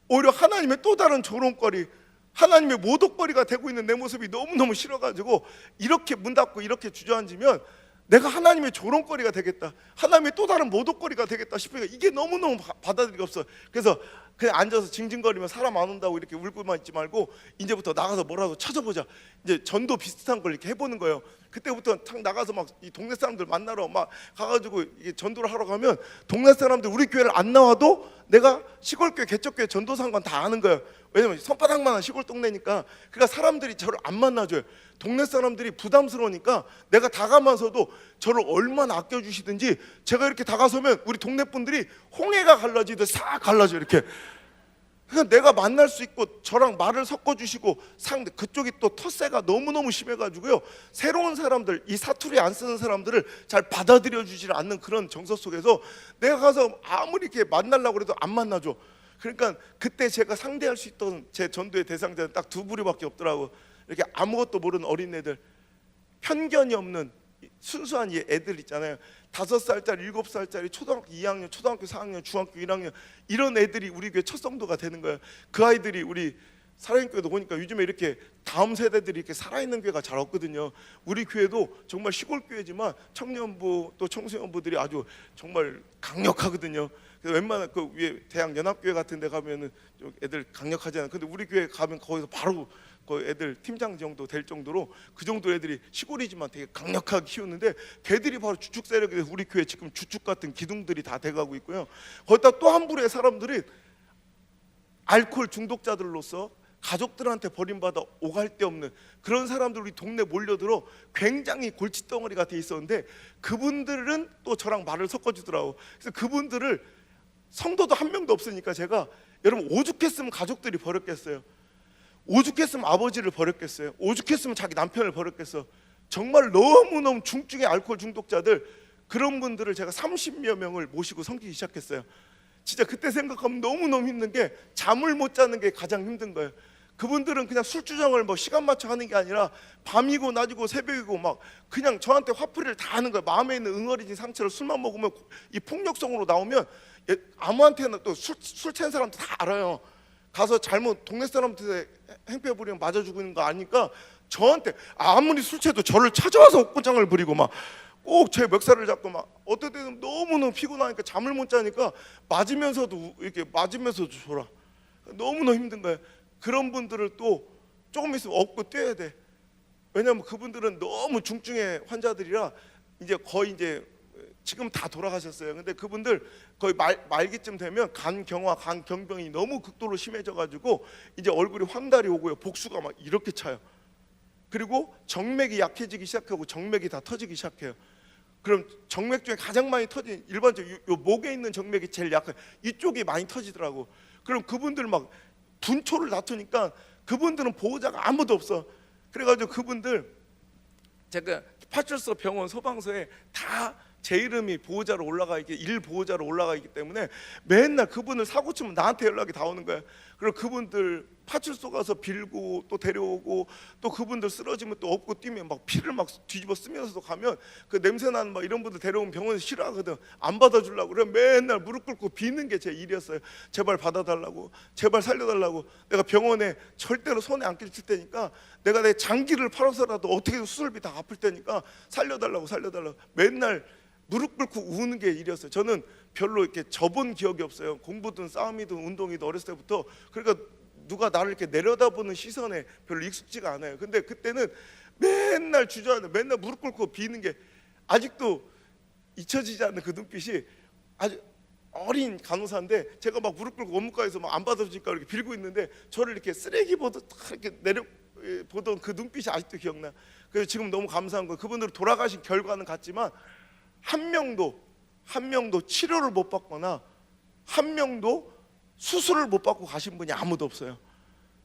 오히려 하나님의 또 다른 조롱거리, 하나님의 모독거리가 되고 있는 내 모습이 너무너무 싫어가지고, 이렇게 문 닫고 이렇게 주저앉으면 내가 하나님의 조롱거리가 되겠다, 하나님의 또 다른 모독거리가 되겠다 싶으니까 이게 너무너무 받아들이기 없어. 그래서 그냥 앉아서 징징거리면 사람 안 온다고 이렇게 울고만 있지 말고, 이제부터 나가서 뭐라도 찾아보자. 이제 전도 비슷한 걸 이렇게 해보는 거예요. 그때부터 탁 나가서 막 이 동네 사람들 만나러 막 가가지고 이게 전도를 하러 가면, 동네 사람들 우리 교회를 안 나와도 내가 시골교회 개척교회 전도사관 다 아는 거예요. 왜냐면 손바닥만한 시골 동네니까. 그러니까 사람들이 저를 안 만나줘요. 동네 사람들이 부담스러우니까 내가 다가면서도 저를 얼마나 아껴주시든지, 제가 이렇게 다가서면 우리 동네 분들이 홍해가 갈라지듯 싹 갈라져 이렇게. 그러니까 내가 만날 수 있고 저랑 말을 섞어주시고, 상대 그쪽이 또 텃세가 너무너무 심해가지고요, 새로운 사람들, 이 사투리 안 쓰는 사람들을 잘 받아들여 주지 않는 그런 정서 속에서 내가 가서 아무리 이렇게 만나려고 해도 안 만나줘. 그러니까 그때 제가 상대할 수 있던 제 전도의 대상자는 딱 두 부류밖에 없더라고. 이렇게 아무것도 모르는 어린애들, 편견이 없는 순수한 애들 있잖아요. 5살짜리, 7살짜리, 초등학교 2학년, 초등학교 4학년, 중학교 1학년, 이런 애들이 우리 교회 첫 성도가 되는 거예요. 그 아이들이 우리 살아있는 교회도 보니까 요즘에 이렇게 다음 세대들이 이렇게 살아있는 교회가 잘 없거든요. 우리 교회도 정말 시골 교회지만 청년부 또 청소년부들이 아주 정말 강력하거든요. 그래서 웬만한 그 위에 대학 연합교회 같은 데 가면은 애들 강력하잖아요. 근데 우리 교회 가면 거기서 바로 그 애들 팀장 정도 될 정도로, 그 정도 애들이 시골이지만 되게 강력하게 키우는데, 걔들이 바로 주축 세력이 돼서 우리 교회 지금 주축 같은 기둥들이 다 돼가고 있고요. 거기다 또 한 부류의 사람들이 알코올 중독자들로서 가족들한테 버림받아 오갈 데 없는 그런 사람들, 우리 동네 몰려들어 굉장히 골칫덩어리가 돼 있었는데, 그분들은 또 저랑 말을 섞어주더라고. 그래서 그분들을, 성도도 한 명도 없으니까 제가, 여러분 오죽했으면 가족들이 버렸겠어요. 오죽했으면 아버지를 버렸겠어요. 오죽했으면 자기 남편을 버렸겠어. 정말 너무너무 중증의 알코올 중독자들, 그런 분들을 제가 30여 명을 모시고 섬기기 시작했어요. 진짜 그때 생각하면 너무너무 힘든 게, 잠을 못 자는 게 가장 힘든 거예요. 그분들은 그냥 술주정을 뭐 시간 맞춰 하는 게 아니라 밤이고 낮이고 새벽이고 막 그냥 저한테 화풀이를 다 하는 거예요. 마음에 있는 응어리진 상처를 술만 먹으면 이 폭력성으로 나오면, 아무한테나 또 술 취한 사람도 다 알아요. 가서 잘못 동네 사람한테 행패 부리면 맞아 죽는 거 아니까, 저한테 아무리 술 취해도 저를 찾아와서 옥고장을 부리고 막 꼭 제 멱살을 잡고, 막 어떨 때는 너무너무 피곤하니까 잠을 못 자니까 맞으면서도 이렇게 맞으면서도 졸아. 너무너무 힘든 거예요. 그런 분들을 또 조금 있으면 업고 뛰어야 돼. 왜냐하면 그분들은 너무 중증의 환자들이라 이제 거의 이제 지금 다 돌아가셨어요. 근데 그분들 거의 말기쯤 되면 간경화, 간경병이 너무 극도로 심해져가지고 이제 얼굴이 황달이 오고요, 복수가 막 이렇게 차요. 그리고 정맥이 약해지기 시작하고 정맥이 다 터지기 시작해요. 그럼 정맥 중에 가장 많이 터진 일반적으로 요 목에 있는 정맥이 제일 약해. 이쪽이 많이 터지더라고. 그럼 그분들 막 분초를 다투니까 그분들은 보호자가 아무도 없어. 그래가지고 그분들 제가 파출소, 병원, 소방서에 다 제 이름이 보호자로 올라가 있기, 일 보호자로 올라가 있기 때문에 맨날 그분을 사고 치면 나한테 연락이 다 오는 거야. 그리고 그분들 파출소 가서 빌고 또 데려오고, 또 그분들 쓰러지면 또 업고 뛰면 막 피를 막 뒤집어 쓰면서도 가면 그 냄새 나는 막 이런 분들 데려오면 병원에서 싫어하거든. 안 받아주려고. 그래 맨날 무릎 꿇고 비는 게 제 일이었어요. 제발 받아달라고, 제발 살려달라고. 내가 병원에 절대로 손에 안 끼칠 테니까, 내가 내 장기를 팔아서라도 어떻게든 수술비 다 갚을 테니까 살려달라고, 살려달라고. 맨날 무릎 꿇고 우는 게 일이었어요. 저는 별로 이렇게 접은 기억이 없어요. 공부든 싸움이든 운동이든 어렸을 때부터. 그러니까 누가 나를 이렇게 내려다보는 시선에 별로 익숙지가 않아요. 근데 그때는 맨날 주저하는, 맨날 무릎 꿇고 비는 게 아직도 잊혀지지 않는 그 눈빛이, 아주 어린 간호사인데 제가 막 무릎 꿇고 원무과에서 막 안 받아주니까 이렇게 빌고 있는데 저를 이렇게 쓰레기 보듯 이렇게 보던 그 눈빛이 아직도 기억나. 그래서 지금 너무 감사한 거예요. 그분들은 돌아가신 결과는 같지만 한 명도 치료를 못 받거나 한 명도 수술을 못 받고 가신 분이 아무도 없어요.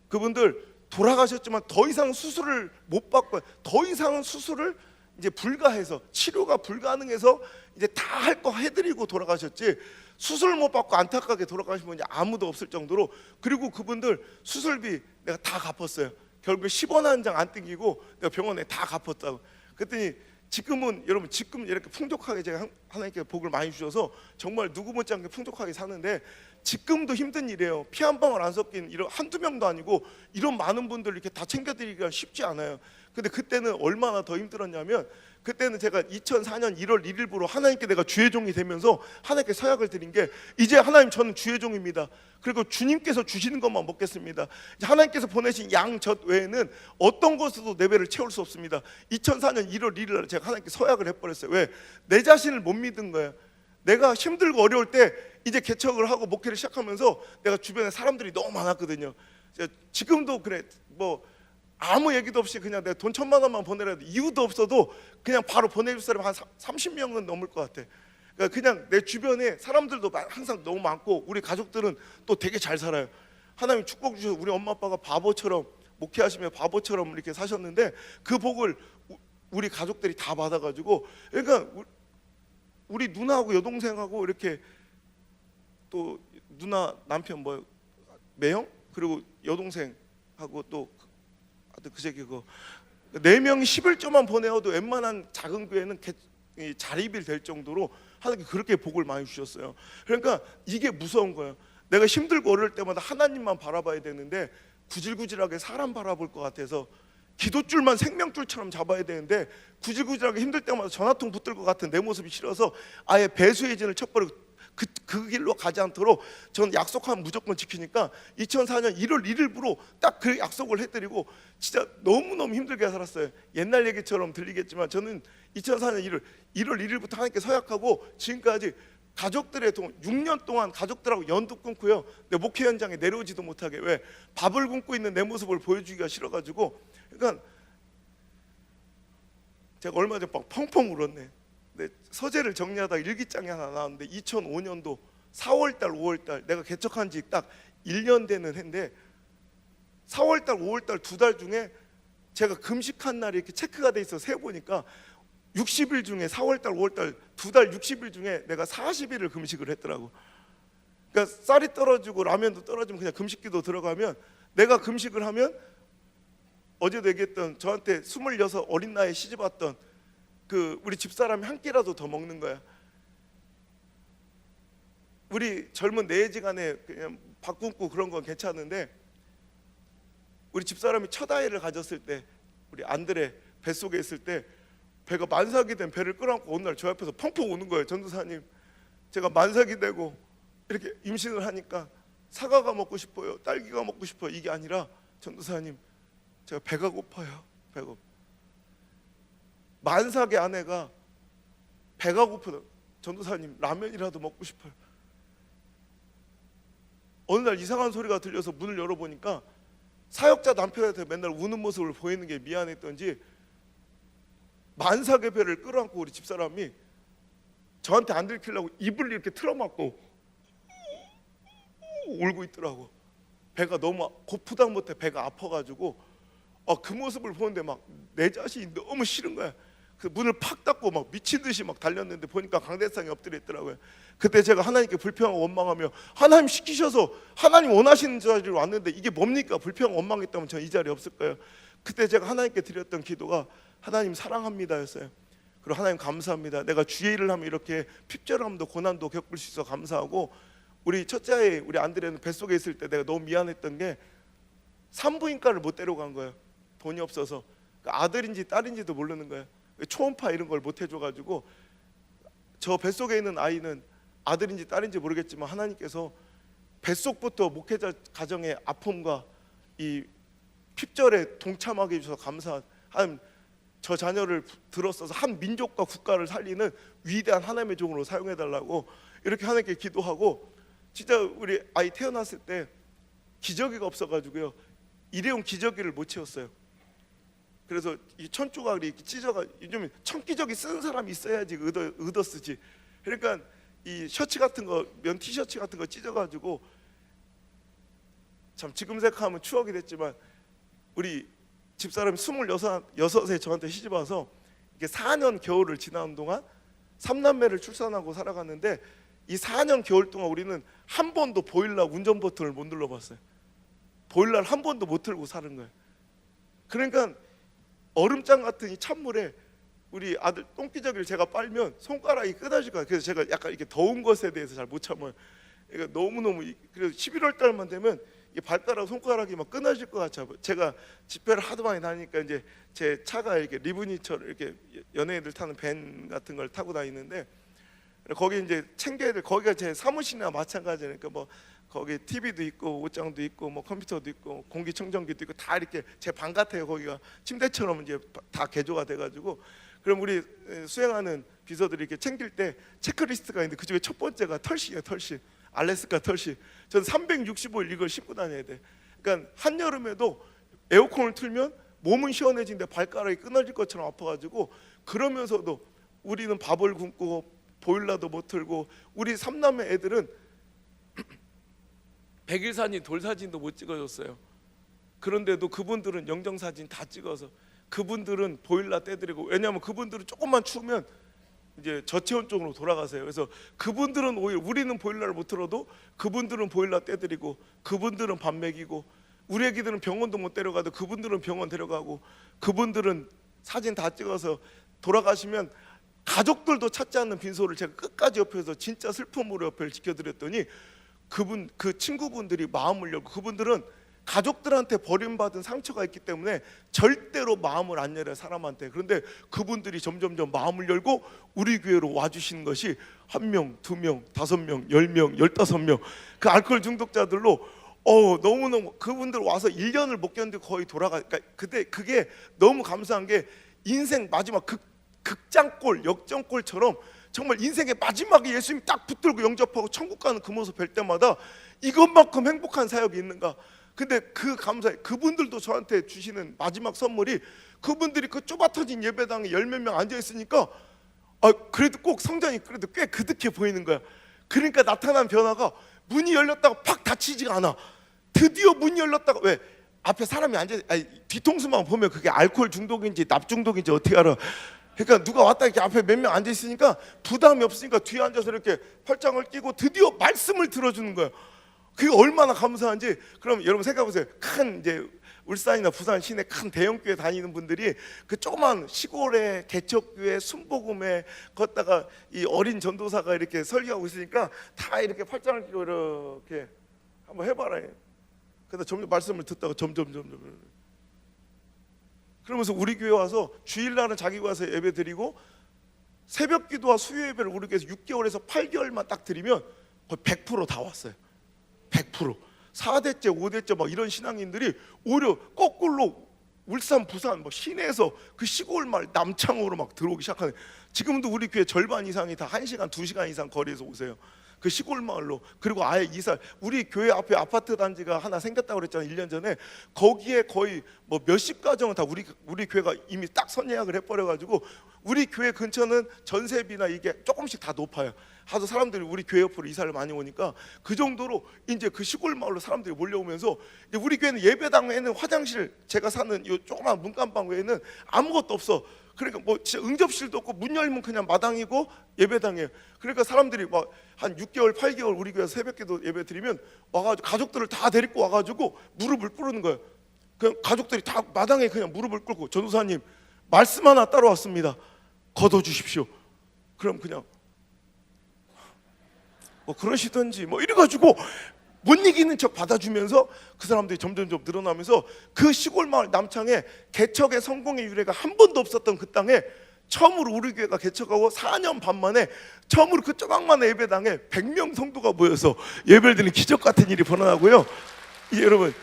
그분들 돌아가셨지만 더 이상 수술을 못 받고, 더 이상은 수술을 이제 불가해서, 치료가 불가능해서 이제 다 할 거 해드리고 돌아가셨지, 수술 못 받고 안타깝게 돌아가신 분이 아무도 없을 정도로. 그리고 그분들 수술비 내가 다 갚았어요. 결국에 10원 한 장 안 땡기고 내가 병원에 다 갚았다고. 그랬더니 지금은, 여러분 지금 이렇게 풍족하게 제가 하나님께 복을 많이 주셔서 정말 누구 못지않게 풍족하게 사는데, 지금도 힘든 일이에요. 피 한 방울 안 섞인 이런 한두 명도 아니고 이런 많은 분들 이렇게 다 챙겨드리기가 쉽지 않아요. 근데 그때는 얼마나 더 힘들었냐면, 그때는 제가 2004년 1월 1일부로 하나님께 내가 주의 종이 되면서 하나님께 서약을 드린 게, 이제 하나님 저는 주의 종입니다. 그리고 주님께서 주시는 것만 먹겠습니다. 이제 하나님께서 보내신 양젖 외에는 어떤 것으로도 내 배를 채울 수 없습니다. 2004년 1월 1일 날 제가 하나님께 서약을 해버렸어요. 왜? 내 자신을 못 믿은 거예요. 내가 힘들고 어려울 때 이제 개척을 하고 목회를 시작하면서 내가 주변에 사람들이 너무 많았거든요. 지금도 그래. 뭐 아무 얘기도 없이 그냥 내가 돈 1,000만 원만 보내라, 이유도 없어도 그냥 바로 보내줄 사람 한 30명은 넘을 것 같아. 그러니까 그냥 내 주변에 사람들도 항상 너무 많고, 우리 가족들은 또 되게 잘 살아요. 하나님 축복 주셔서 우리 엄마 아빠가 바보처럼 목회하시며 바보처럼 이렇게 사셨는데, 그 복을 우리 가족들이 다 받아가지고, 그러니까 우리 누나하고 여동생하고 이렇게, 또 누나 남편 뭐 매형, 그리고 여동생하고 또 그 새끼 그거 4명이 11조만 보내어도 웬만한 작은 교회는 자립이 될 정도로 하나님께 그렇게 복을 많이 주셨어요. 그러니까 이게 무서운 거예요. 내가 힘들고 어려울 때마다 하나님만 바라봐야 되는데 구질구질하게 사람 바라볼 것 같아서 기도줄만 생명줄처럼 잡아야 되는데, 구질구질하게 힘들 때마다 전화통 붙들 것 같은 내 모습이 싫어서 아예 배수의 진을 쳐버리고 그 길로 가지 않도록 저는 약속하면 무조건 지키니까 2004년 1월 1일부로 딱 그 약속을 해드리고 진짜 너무너무 힘들게 살았어요. 옛날 얘기처럼 들리겠지만 저는 2004년 1월 1일부터 하나님께 서약하고 지금까지 가족들의 6년 동안 가족들하고 연도 끊고요, 내 목회 현장에 내려오지도 못하게. 왜? 밥을 굶고 있는 내 모습을 보여주기가 싫어가지고. 그러니까 제가 얼마 전에 막 펑펑 울었네. 근데 서재를 정리하다 일기장이 하나 나왔는데 2005년도 4월달 5월달 내가 개척한 지 딱 1년 되는 해인데, 4월달 5월달 2달 중에 제가 금식한 날이 이렇게 체크가 돼 있어 세보니까 60일 중에 4월달 5월달 2달 60일 중에 내가 40일을 금식을 했더라고. 그러니까 쌀이 떨어지고 라면도 떨어지면 그냥 금식기도 들어가면, 내가 금식을 하면 어제도 얘기했던 저한테 26 어린 나이에 시집왔던 그 우리 집사람이 한 끼라도 더 먹는 거야. 우리 젊은 내지간에 그냥 밥 굶고 그런 건 괜찮은데, 우리 집사람이 첫 아이를 가졌을 때, 우리 안드레 뱃속에 있을 때 배가 만삭이 된 배를 끌어안고 어느 날 저 앞에서 펑펑 우는 거예요. 전도사님, 제가 만삭이 되고 이렇게 임신을 하니까 사과가 먹고 싶어요, 딸기가 먹고 싶어요, 이게 아니라 전도사님 제가 배가 고파요. 배고 만삭의 아내가 배가 고프다. 전도사님 라면이라도 먹고 싶어요. 어느 날 이상한 소리가 들려서 문을 열어보니까 사역자 남편한테 맨날 우는 모습을 보이는 게 미안했던지 만삭의 배를 끌어안고 우리 집사람이 저한테 안 들키려고 입을 이렇게 틀어막고 울고 있더라고. 배가 너무 고프다 못해 배가 아파가지고 그 모습을 보는데 막 내 자신이 너무 싫은 거야. 그 문을 팍 닫고 막 미친 듯이 막 달렸는데 보니까 강대상에 엎드려 있더라고요. 그때 제가 하나님께 불평하고 원망하며 하나님 시키셔서 하나님 원하시는 자리로 왔는데 이게 뭡니까? 불평하고 원망했다면 저는 이 자리에 없을 거예요. 그때 제가 하나님께 드렸던 기도가 하나님 사랑합니다 였어요. 그리고 하나님 감사합니다. 내가 주의 일을 하면 이렇게 핍절함도 고난도 겪을 수 있어 감사하고, 우리 첫째 아이 우리 안드레는 뱃속에 있을 때 내가 너무 미안했던 게 산부인과를 못 데려간 거예요. 돈이 없어서. 아들인지 딸인지도 모르는 거예요. 초음파 이런 걸 못 해줘가지고 저 뱃속에 있는 아이는 아들인지 딸인지 모르겠지만 하나님께서 뱃속부터 목회자 가정의 아픔과 이 핍절에 동참하게 해주셔서 감사한, 저 자녀를 들었어서 한 민족과 국가를 살리는 위대한 하나님의 종으로 사용해달라고 이렇게 하나님께 기도하고, 진짜 우리 아이 태어났을 때 기저귀가 없어가지고요 일회용 기저귀를 못 채웠어요. 그래서 이 천조각이 이렇게 찢어가, 요즘 천기저귀 쓰는 사람이 있어야지 얻어 쓰지. 그러니까 이 셔츠 같은 거, 면 티셔츠 같은 거 찢어가지고, 참 지금 생각하면 추억이 됐지만 우리 집사람이 26에 저한테 시집 와서 이게 4년 겨울을 지나는 동안 3남매를 출산하고 살아갔는데, 이 4년 겨울 동안 우리는 한 번도 보일러 운전 버튼을 못 눌러봤어요. 보일러를 한 번도 못 틀고 사는 거예요. 그러니까 얼음장 같은 이 찬물에 우리 아들 똥기저귀를 제가 빨면 손가락이 끊어질 거예요. 그래서 제가 약간 이렇게 더운 것에 대해서 잘 못 참아요. 그러니까 너무너무, 그래서 11월 달만 되면 이 발가락 손가락이 막 끊어질 것 같아요. 제가 집회를 하도 많이 다니니까 이제 제 차가 이렇게 리브니처럼 이렇게 연예인들 타는 밴 같은 걸 타고 다니는데, 거기 이제 챙겨야 될, 거기가 제 사무실이나 마찬가지니까 뭐 거기 TV도 있고 옷장도 있고 뭐 컴퓨터도 있고 공기청정기도 있고 다 이렇게 제 방 같아요. 거기가 침대처럼 이제 다 개조가 돼가지고, 그럼 우리 수행하는 비서들이 이렇게 챙길 때 체크리스트가 있는데 그중에 첫 번째가 털신이에요. 털신, 알래스카 털신. 저는 365일 이걸 신고 다녀야 돼. 그러니까 한여름에도 에어컨을 틀면 몸은 시원해지는데 발가락이 끊어질 것처럼 아파가지고, 그러면서도 우리는 밥을 굶고 보일러도 못 틀고, 우리 삼남매 애들은 백일사진 돌사진도 못 찍어줬어요. 그런데도 그분들은 영정사진 다 찍어서, 그분들은 보일러 떼드리고, 왜냐하면 그분들은 조금만 추우면 이제 저체온 쪽으로 돌아가세요. 그래서 그분들은 오히려, 우리는 보일러를 못 틀어도 그분들은 보일러 떼드리고, 그분들은 밥 먹이고, 우리 애기들은 병원도 못 데려가도 그분들은 병원 데려가고, 그분들은 사진 다 찍어서 돌아가시면 가족들도 찾지 않는 빈소를 제가 끝까지 옆에서 진짜 슬픔으로 옆에 지켜드렸더니, 그 친구분들이 마음을 열고, 그분들은 가족들한테 버림받은 상처가 있기 때문에 절대로 마음을 안 열어요, 사람한테. 그런데 그분들이 점점점 마음을 열고 우리 교회로 와주시는 것이 1명, 2명, 5명, 10명, 15명, 그 알코올 중독자들로 너무너무, 그분들 와서 1년을 못 견디고 거의 그러니까 그때 그게 너무 감사한 게, 인생 마지막 극장골, 역전골처럼 정말 인생의 마지막에 예수님 딱 붙들고 영접하고 천국 가는 그 모습 뵐 때마다 이것만큼 행복한 사역이 있는가. 근데 그 감사해, 그분들도 저한테 주시는 마지막 선물이, 그분들이 그 좁아터진 예배당에 10몇 명 앉아 있으니까 그래도 꼭 성전이 그래도 꽤 그득해 보이는 거야. 그러니까 나타난 변화가, 문이 열렸다가 팍 닫히지가 않아. 드디어 문이 열렸다가, 왜 앞에 사람이 앉아, 뒤통수만 보면 그게 알코올 중독인지 납 중독인지 어떻게 알아. 그러니까 누가 왔다 이렇게 앞에 몇 명 앉아 있으니까 부담이 없으니까 뒤에 앉아서 이렇게 팔짱을 끼고 드디어 말씀을 들어주는 거예요. 그게 얼마나 감사한지. 그럼 여러분 생각해보세요. 큰 이제 울산이나 부산 시내 큰 대형교회 다니는 분들이 그 조그만 시골의 개척교회 순복음에 걷다가 이 어린 전도사가 이렇게 설교하고 있으니까 다 이렇게 팔짱을 끼고 이렇게 한번 해봐라. 그래서 점점 말씀을 듣다가 점점 그러면서 우리 교회 와서 주일날은 자기 와서 예배 드리고, 새벽 기도와 수요 예배를 우리 교회에서 6개월에서 8개월만 딱 드리면 거의 100% 다 왔어요. 100%. 4대째 5대째 막 이런 신앙인들이 오히려 거꾸로 울산, 부산, 뭐 시내에서 그 시골 마을 남창으로 막 들어오기 시작하네. 지금도 우리 교회 절반 이상이 다 1시간, 2시간 이상 거리에서 오세요. 그 시골 마을로. 그리고 아예 이사, 우리 교회 앞에 아파트 단지가 하나 생겼다고 그랬잖아요, 1년 전에. 거기에 거의 뭐 몇십 가정은 다 우리 교회가 이미 딱 선예약을 해버려가지고 우리 교회 근처는 전세비나 이게 조금씩 다 높아요. 하도 사람들이 우리 교회 옆으로 이사를 많이 오니까 그 정도로 이제 그 시골 마을로 사람들이 몰려오면서 이제 우리 교회는 예배당에는 화장실, 제가 사는 이 조그만 문간방 외에는 아무것도 없어. 그러니까 뭐 진짜 응접실도 없고 문 열면 그냥 마당이고 예배당이에요. 그러니까 사람들이 막 한 6개월, 8개월 우리 교회 새벽기도 예배 드리면 와가지고 가족들을 다 데리고 와가지고 무릎을 꿇는 거예요. 그냥 가족들이 다 마당에 그냥 무릎을 꿇고, 전도사님 말씀 하나 따라왔습니다, 걷어주십시오. 그럼 그냥 뭐 그러시던지 뭐 이래가지고 못 이기는 척 받아주면서 그 사람들이 점점점 늘어나면서 그 시골 마을 남창에 개척의 성공의 유래가 한 번도 없었던 그 땅에 처음으로 우리 교회가 개척하고 4년 반 만에 처음으로 그 조각만한 예배당에 100명 성도가 모여서 예배를 드리는 기적 같은 일이 벌어나고요. 여러분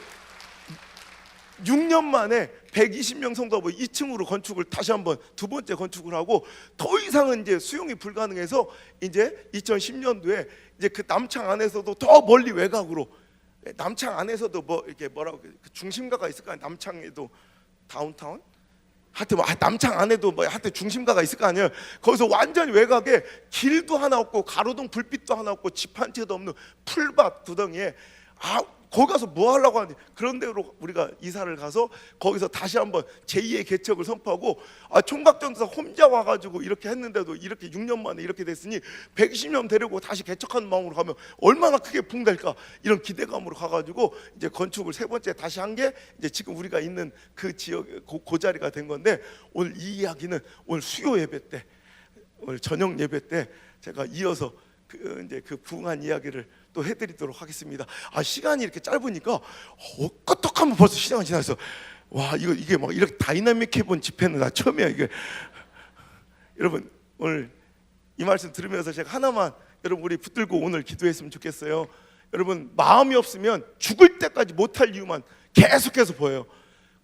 6년 만에 120명 성도가 2층으로 건축을 다시 한번 두 번째 건축을 하고, 더 이상은 이제 수용이 불가능해서 이제 2010년도에 이제 그 남창 안에서도 더 멀리 외곽으로, 남창 안에서도 뭐 이렇게 뭐라고 그 중심가가 있을까, 남창에도 다운타운, 하여튼 뭐 남창 안에도 뭐 하여튼 중심가가 있을 거 아니에요. 거기서 완전히 외곽에 길도 하나 없고 가로등 불빛도 하나 없고 집 한 채도 없는 풀밭 구덩이에 거기 가서 뭐 하려고 하는지, 그런 데로 우리가 이사를 가서 거기서 다시 한번 제2의 개척을 선포하고, 총각전도사 혼자 와가지고 이렇게 했는데도 이렇게 6년 만에 이렇게 됐으니 120년 데리고 다시 개척하는 마음으로 가면 얼마나 크게 붕될까, 이런 기대감으로 가가지고 이제 건축을 세 번째 다시 한 게 이제 지금 우리가 있는 그 지역 그 자리가 된 건데, 오늘 이 이야기는 오늘 수요 예배 때, 오늘 저녁 예배 때 제가 이어서 이제 그 부흥한 이야기를 또 해드리도록 하겠습니다. 시간이 이렇게 짧으니까 끄떡하면 벌써 시간이 지났어. 와, 이게 막 이렇게 다이나믹해 본 집회는 나 처음이야 이게. 여러분 오늘 이 말씀 들으면서 제가 하나만 여러분 우리 붙들고 오늘 기도했으면 좋겠어요. 여러분 마음이 없으면 죽을 때까지 못할 이유만 계속해서 보여요.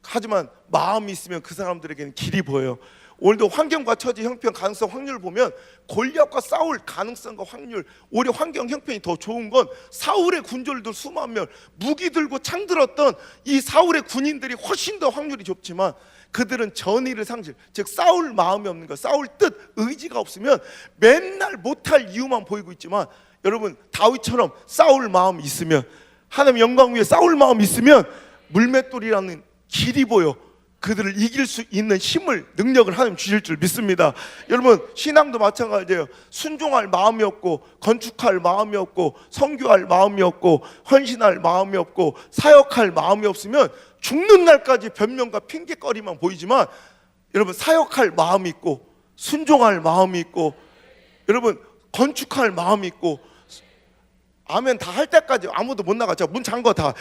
하지만 마음이 있으면 그 사람들에게는 길이 보여요. 오늘도 환경과 처지, 형편, 가능성, 확률 보면 골리앗과 싸울 가능성과 확률, 오히려 환경, 형편이 더 좋은 건 사울의 군졸들 수만 명, 무기 들고 창 들었던 이 사울의 군인들이 훨씬 더 확률이 좁지만 그들은 전의를 상실, 즉 싸울 마음이 없는 거, 싸울 뜻, 의지가 없으면 맨날 못할 이유만 보이고 있지만, 여러분 다윗처럼 싸울 마음이 있으면, 하나님의 영광 위에 싸울 마음이 있으면 물맷돌이라는 길이 보여 그들을 이길 수 있는 힘을, 능력을 하나님 주실 줄 믿습니다. 여러분 신앙도 마찬가지예요. 순종할 마음이 없고 건축할 마음이 없고 선교할 마음이 없고 헌신할 마음이 없고 사역할 마음이 없으면 죽는 날까지 변명과 핑계거리만 보이지만, 여러분 사역할 마음이 있고 순종할 마음이 있고 여러분 건축할 마음이 있고, 아멘 다 할 때까지 아무도 못 나가죠. 문 잠궈 다.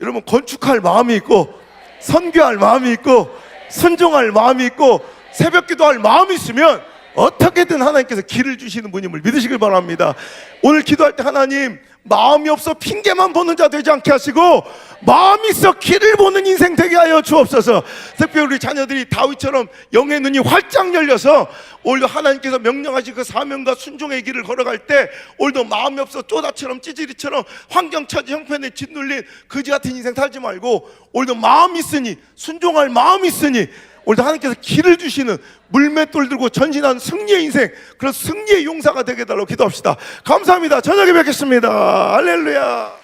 여러분 건축할 마음이 있고 선교할 마음이 있고 순종할 마음이 있고 새벽기도할 마음이 있으면 어떻게든 하나님께서 길을 주시는 분임을 믿으시길 바랍니다. 오늘 기도할 때 하나님 마음이 없어 핑계만 보는 자 되지 않게 하시고 마음이 있어 길을 보는 인생 되게 하여 주옵소서. 특별히 우리 자녀들이 다윗처럼 영의 눈이 활짝 열려서 오늘도 하나님께서 명령하신 그 사명과 순종의 길을 걸어갈 때 오늘도 마음이 없어 쪼다처럼 찌질이처럼 환경 처지 형편에 짓눌린 그지 같은 인생 살지 말고 오늘도 마음이 있으니, 순종할 마음이 있으니 오늘도 하나님께서 길을 주시는 물맷돌 들고 전진하는 승리의 인생, 그런 승리의 용사가 되게 해달라고 기도합시다. 감사합니다. 저녁에 뵙겠습니다. 할렐루야.